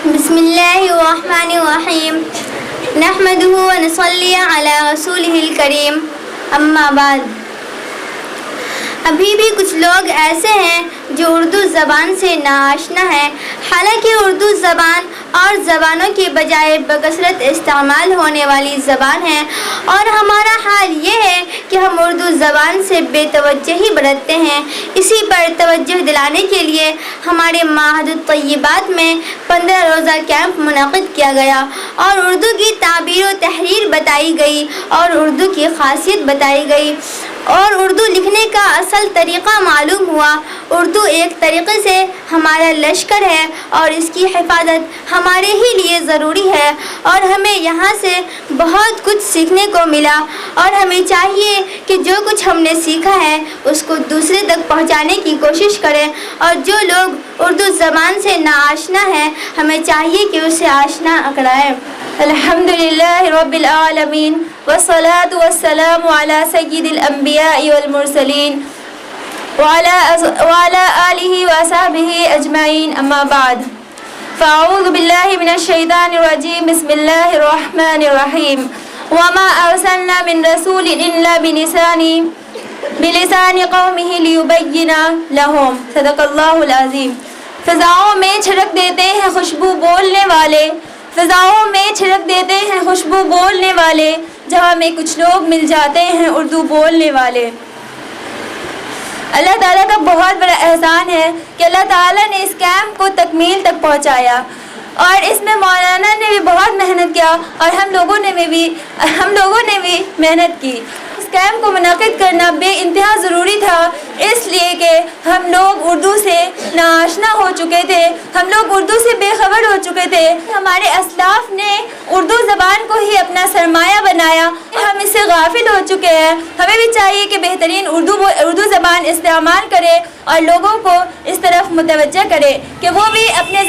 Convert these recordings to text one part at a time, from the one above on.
بسم اللہ الرحمن الرحیم نحمدہ ونصلی علی رسولہ الکریم اما بعد۔ ابھی بھی کچھ لوگ ایسے ہیں جو اردو زبان سے ناآشنا ہیں، حالانکہ اردو زبان اور زبانوں کے بجائے بکثرت استعمال ہونے والی زبان ہے، اور ہمارا حال یہ ہے کہ ہم اردو زبان سے بے توجہی برتتے ہیں۔ اسی پر توجہ دلانے کے لیے ہمارے معہد الطیبات میں 15 روزہ کیمپ منعقد کیا گیا، اور اردو کی تعبیر و تحریر بتائی گئی، اور اردو کی خاصیت بتائی گئی، اور اردو لکھنے کا اصل طریقہ معلوم ہوا۔ اردو ایک طریقے سے ہمارا لشکر ہے، اور اس کی حفاظت ہمارے ہی لیے ضروری ہے، اور ہمیں یہاں سے بہت کچھ سیکھنے کو ملا، اور ہمیں چاہیے کہ جو کچھ ہم نے سیکھا ہے اس کو دوسرے تک پہنچانے کی کوشش کریں، اور جو لوگ اردو زبان سے ناآشنا ہیں ہمیں چاہیے کہ اسے آشنا کرائیں۔ الحمدللہ رب العالمین والصلاة والسلام علی سید الانبیاء والمرسلین وعلى آلہ وصحبہ اجمعین، اما بعد، فاعوذ باللہ من الشیطان الرجیم، بسم اللہ الرحمن الرحیم، وما ارسلنا من رسول الا بلسان قومہ لیبین لہم، صدق اللہ العظیم۔ فضاؤں میں چھڑک دیتے ہیں خوشبو بولنے والے، فضاؤں میں چھڑک دیتے ہیں خوشبو بولنے والے، جہاں میں کچھ لوگ مل جاتے ہیں اردو بولنے والے۔ اللہ تعالیٰ کا بہت بڑا احسان ہے کہ اللہ تعالیٰ نے اس کیمپ کو تکمیل تک پہنچایا، اور اس میں مولانا نے بھی بہت محنت کیا، اور ہم لوگوں نے بھی محنت کی۔ اس کیمپ کو منعقد کرنا بے انتہا ضروری تھا، اس لیے کہ ہم لوگ اردو سے ناآشنا ہو چکے تھے، ہم لوگ اردو سے بے خبر ہو چکے تھے۔ ہمارے اسلاف نے اردو زبان کو ہی اپنا سرمایہ بنایا، ہم اس سے غافل ہو چکے ہیں۔ ہمیں بھی چاہیے کہ بہترین اردو زبان استعمال کرے، اور لوگوں کو اس طرف متوجہ کرے کہ وہ بھی اپنے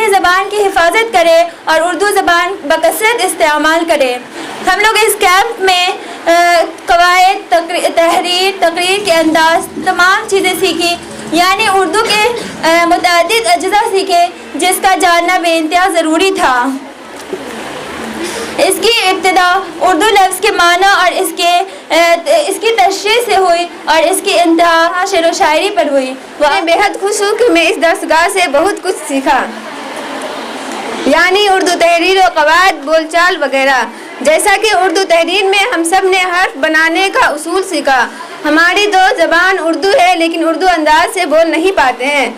زبان کی حفاظت کرے اور اردو زبان بکثرت استعمال کرے۔ ہم لوگ اس کیمپ میں قواعد، تحریر، تقریر کے انداز، تمام چیزیں سیکھی، یعنی اردو کے متعدد اجزاء سیکھے، جس کا جاننا بے انتہا ضروری تھا۔ اس کی ابتدا اردو لفظ کے معنی اور اس کی تشریح سے ہوئی، اور اس کی انتہا شعر و شاعری پر ہوئی۔ میں بے حد خوش ہوں کہ میں اس درسگاہ سے بہت کچھ سیکھا، یعنی اردو تحریر و قواعد، بول چال وغیرہ۔ جیسا کہ اردو تحریر میں ہم سب نے حرف بنانے کا اصول سیکھا۔ ہماری دو زبان اردو ہے، لیکن اردو انداز سے بول نہیں پاتے ہیں۔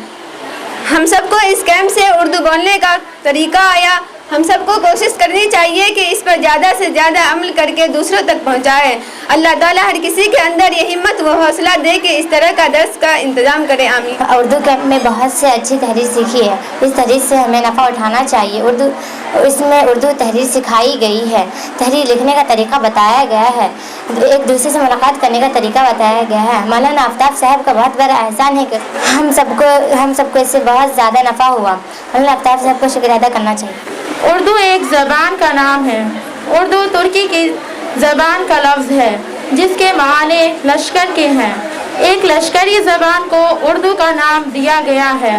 ہم سب کو اس کیمپ سے اردو بولنے کا طریقہ آیا۔ ہم سب کو کوشش کرنی چاہیے کہ اس پر زیادہ سے زیادہ عمل کر کے دوسروں تک پہنچائے۔ اللہ تعالیٰ ہر کسی کے اندر یہ ہمت و حوصلہ دے کہ اس طرح کا درس کا انتظام کرے، آمین۔ اردو کیمپ میں بہت سے اچھی تحریر سیکھی ہے، اس تحریر سے ہمیں نفع اٹھانا چاہیے۔ اس میں اردو تحریر سکھائی گئی ہے، تحریر لکھنے کا طریقہ بتایا گیا ہے، ایک دوسرے سے ملاقات کرنے کا طریقہ بتایا گیا ہے۔ مولانا آفتاب صاحب کا بہت بڑا احسان ہے کہ ہم سب کو اس سے بہت زیادہ نفع ہوا۔ مولانا آفتاب صاحب کو شکریہ ادا کرنا چاہیے۔ اردو ایک زبان کا نام ہے۔ اردو ترکی کی زبان کا لفظ ہے، جس کے معنی لشکر کے ہیں۔ ایک لشکری زبان کو اردو کا نام دیا گیا ہے۔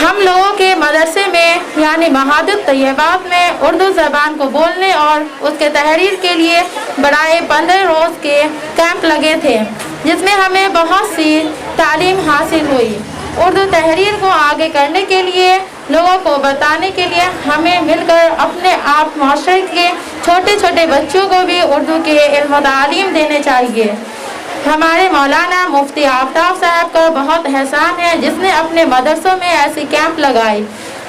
ہم لوگوں کے مدرسے میں یعنی معہد الطیبات میں اردو زبان کو بولنے اور اس کے تحریر کے لیے برائے 15 روز کے کیمپ لگے تھے، جس میں ہمیں بہت سی تعلیم حاصل ہوئی۔ اردو تحریر کو آگے کرنے کے لیے، لوگوں کو بتانے کے لیے ہمیں مل کر اپنے آپ معاشرے کے چھوٹے چھوٹے بچوں کو بھی اردو کے علم و تعلیم دینے چاہیے۔ ہمارے مولانا مفتی آفتاب صاحب کا بہت احسان ہے، جس نے اپنے مدرسوں میں ایسی کیمپ لگائی۔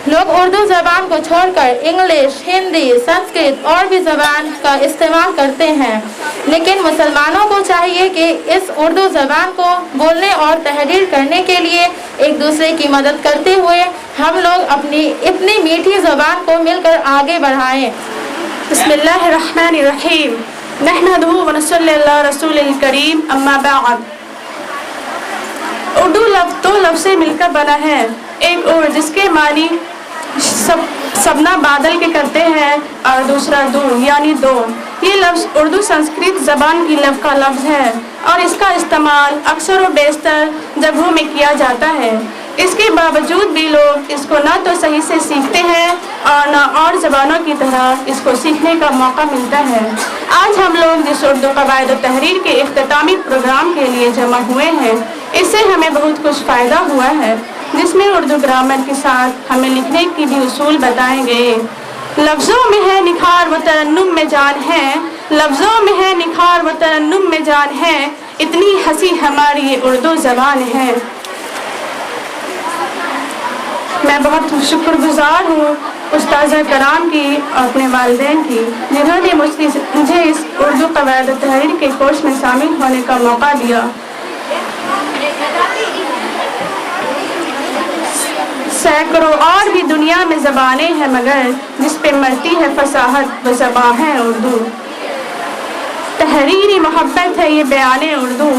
لوگ اردو زبان کو چھوڑ کر انگلش، ہندی، سنسکرت اور بھی زبان کا استعمال کرتے ہیں، لیکن مسلمانوں کو چاہیے کہ اس اردو زبان کو بولنے اور تحریر کرنے کے لیے ایک دوسرے کی مدد کرتے ہوئے ہم لوگ اپنی میٹھی زبان کو مل کر آگے بڑھائیں۔ بسم اللہ الرحمن الرحیم، نحمدہ ونصلی علی رسول الکریم، اما بعد۔ اردو دو لفظ سے مل کر بنا ہے، ایک اور جس کے معنی سبنا بادل کے کرتے ہیں، اور دوسرا دور یعنی دو۔ یہ لفظ اردو سنسکرت زبان کی لفظ کا لفظ ہے، اور اس کا استعمال اکثر و بیشتر جگہوں میں کیا جاتا ہے۔ اس کے باوجود بھی لوگ اس کو نہ تو صحیح سے سیکھتے ہیں اور نہ اور زبانوں کی طرح اس کو سیکھنے کا موقع ملتا ہے۔ آج ہم لوگ جس اردو قواعد و تحریر کے اختتامی پروگرام کے لیے جمع ہوئے ہیں، اس سے ہمیں بہت کچھ فائدہ ہوا ہے، جس میں اردو گرامر کے ساتھ ہمیں لکھنے کی بھی اصول بتائے گئے۔ لفظوں میں ہے نکھار و ترنم میں جان ہے، لفظوں میں ہے نکھار و ترنم میں جان ہے، اتنی ہنسی ہماری یہ اردو زبان ہے۔ میں بہت شکر گزار ہوں استاذہ کرام کی اور اپنے والدین کی، جنہوں نے مجھے اس اردو قواعد و تحریر کے کورس میں شامل ہونے کا موقع دیا۔ سینکڑوں اور بھی دنیا میں زبانیں ہیں، مگر جس پہ مرتی ہے فصاحت وہ زبان ہے اردو۔ تحریری محبت ہے یہ بیان اردو،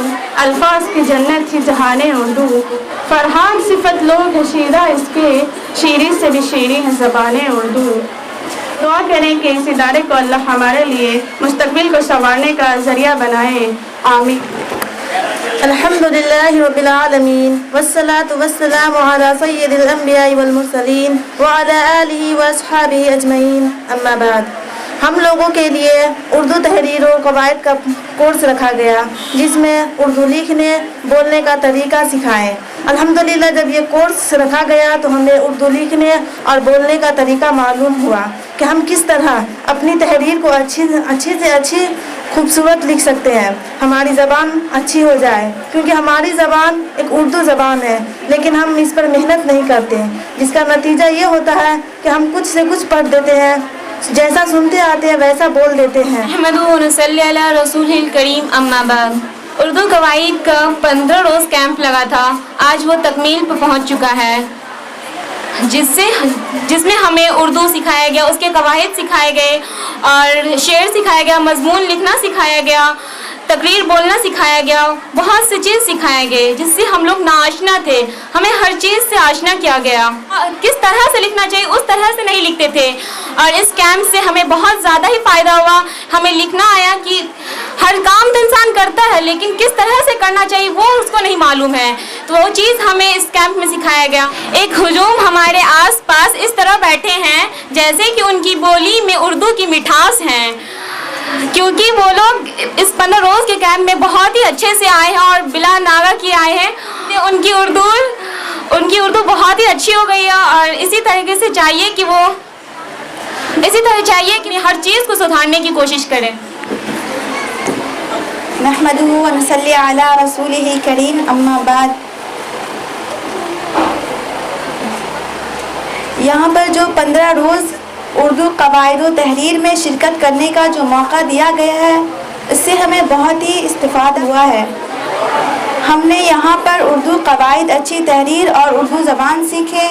الفاظ کی جنت ہی جہان اردو۔ فرحان صفت لوگ ہے شیرہ اس کے، شیریں سے بھی شیریں ہے زبان اردو۔ دعا کریں کہ اس ادارے کو اللہ ہمارے لیے مستقبل کو سنوارنے کا ذریعہ بنائے، آمین۔ الحمدللہ رب العالمین والصلاة والسلام علی سید الانبیاء والمرسلین وعلی آلہ واصحابہ اجمعین، اما بعد۔ ہم لوگوں کے لیے اردو تحریر و قواعد کا کورس رکھا گیا، جس میں اردو لکھنے بولنے کا طریقہ سکھائیں۔ الحمدللہ جب یہ کورس رکھا گیا تو ہمیں اردو لکھنے اور بولنے کا طریقہ معلوم ہوا کہ ہم کس طرح اپنی تحریر کو اچھی سے اچھی خوبصورت لکھ سکتے ہیں، ہماری زبان اچھی ہو جائے، کیونکہ ہماری زبان ایک اردو زبان ہے لیکن ہم اس پر محنت نہیں کرتے، جس کا نتیجہ یہ ہوتا ہے کہ ہم کچھ سے کچھ پڑھ دیتے ہیں، جیسا سنتے آتے ہیں ویسا بول دیتے ہیں۔ احمد و نصلی علی رسول الکریم، اما بعد۔ اردو قواعد کا 15 روز کیمپ لگا تھا، آج وہ تکمیل پر پہنچ چکا ہے، جس میں ہمیں اردو سکھایا گیا، اس کے قواعد سکھائے گئے اور شعر سکھایا گیا، مضمون لکھنا سکھایا گیا، تقریر بولنا سکھایا گیا، بہت سی چیز سکھائے گئے جس سے ہم لوگ ناآشنا تھے، ہمیں ہر چیز سے آشنا کیا گیا، کس طرح سے لکھنا چاہیے اس طرح سے نہیں لکھتے تھے، اور اس کیمپ سے ہمیں بہت زیادہ ہی فائدہ ہوا۔ ہمیں لکھنا آیا کہ ہر کام تو انسان کرتا ہے لیکن کس طرح سے کرنا چاہیے وہ اس کو نہیں معلوم ہے، تو وہ چیز ہمیں اس کیمپ میں سکھایا گیا۔ ایک ہجوم ہمارے آس پاس اس طرح بیٹھے ہیں جیسے کہ ان کی بولی میں اردو کی مٹھاس ہے، کیونکہ وہ لوگ اس 15 روز کے کیمپ میں بہت ہی اچھے سے آئے ہیں اور بلا ناغہ کیے آئے ہیں۔ ان کی اردو بہت ہی اچھی ہو گئی ہے، اور اسی طریقے سے چاہیے کہ ہر چیز کو سدھارنے کی کوشش کریں۔ نحمدہ و نصلی علی رسولہ الکریم، اما بعد۔ یہاں پر جو 15 روز اردو قواعد و تحریر میں شرکت کرنے کا جو موقع دیا گیا ہے، اس سے ہمیں بہت ہی استفادہ ہوا ہے۔ ہم نے یہاں پر اردو قواعد، اچھی تحریر اور اردو زبان سیکھے۔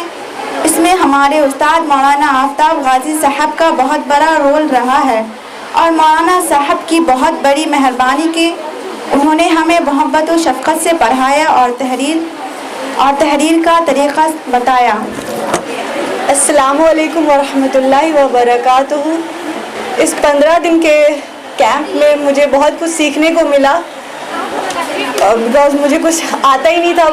اس میں ہمارے استاد مولانا آفتاب غازی صاحب کا بہت بڑا رول رہا ہے، اور مولانا صاحب کی بہت بڑی مہربانی کہ انہوں نے ہمیں محبت و شفقت سے پڑھایا اور تحریر کا طریقہ بتایا۔ السلام علیکم ورحمۃ اللہ وبرکاتہ۔ اس 15 دن کے کیمپ میں مجھے بہت کچھ سیکھنے کو ملا، بیکاز مجھے کچھ آتا ہی نہیں تھا،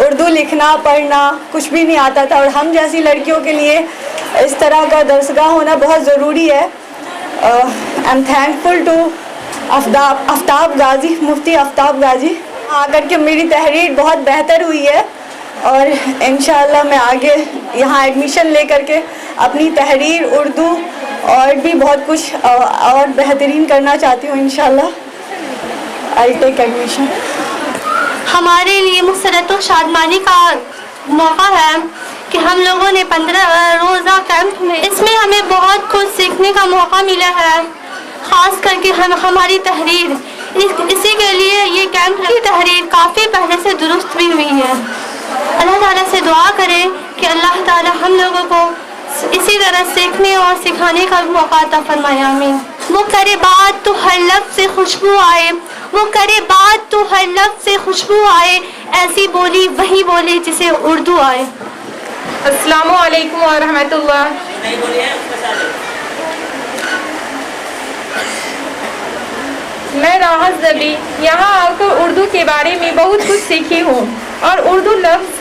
اردو لکھنا پڑھنا کچھ بھی نہیں آتا تھا، اور ہم جیسی لڑکیوں کے لیے اس طرح کا درسگاہ ہونا بہت ضروری ہے۔ آئی ایم تھینکفل ٹو آفتاب غازی، مفتی آفتاب غازی، آ کر کے میری تحریر بہت بہتر ہوئی ہے، اور انشاءاللہ میں آگے یہاں ایڈمیشن لے کر کے اپنی تحریر اردو اور بھی بہت کچھ اور بہترین کرنا چاہتی ہوں۔ انشاءاللہ آئی ٹیک ایڈمیشن۔ ہمارے لیے مسرت و شادمانی کا موقع ہے کہ ہم لوگوں نے 15 روزہ کیمپ میں اس میں ہمیں بہت کچھ سیکھنے کا موقع ملا ہے، خاص کر کے ہماری تحریر، اسی کے لیے یہ کیمپ کی تحریر کافی پہلے سے درست بھی ہوئی ہے۔ اللہ تعالیٰ سے دعا کریں کہ اللہ تعالیٰ ہم لوگوں کو اسی طرح سیکھنے اور سکھانے کا موقع عطا فرمائے، آمین۔ وہ کرے بات تو ہر لفظ سے خوشبو آئے، وہ کرے بات تو ہر لفظ سے خوشبو آئے، ایسی بولی وہی بولے جسے اردو آئے۔ السلام علیکم ورحمۃ اللہ۔ میں راحت زبی یہاں آ کر اردو کے بارے میں بہت کچھ سیکھی ہوں، اور اردو لفظ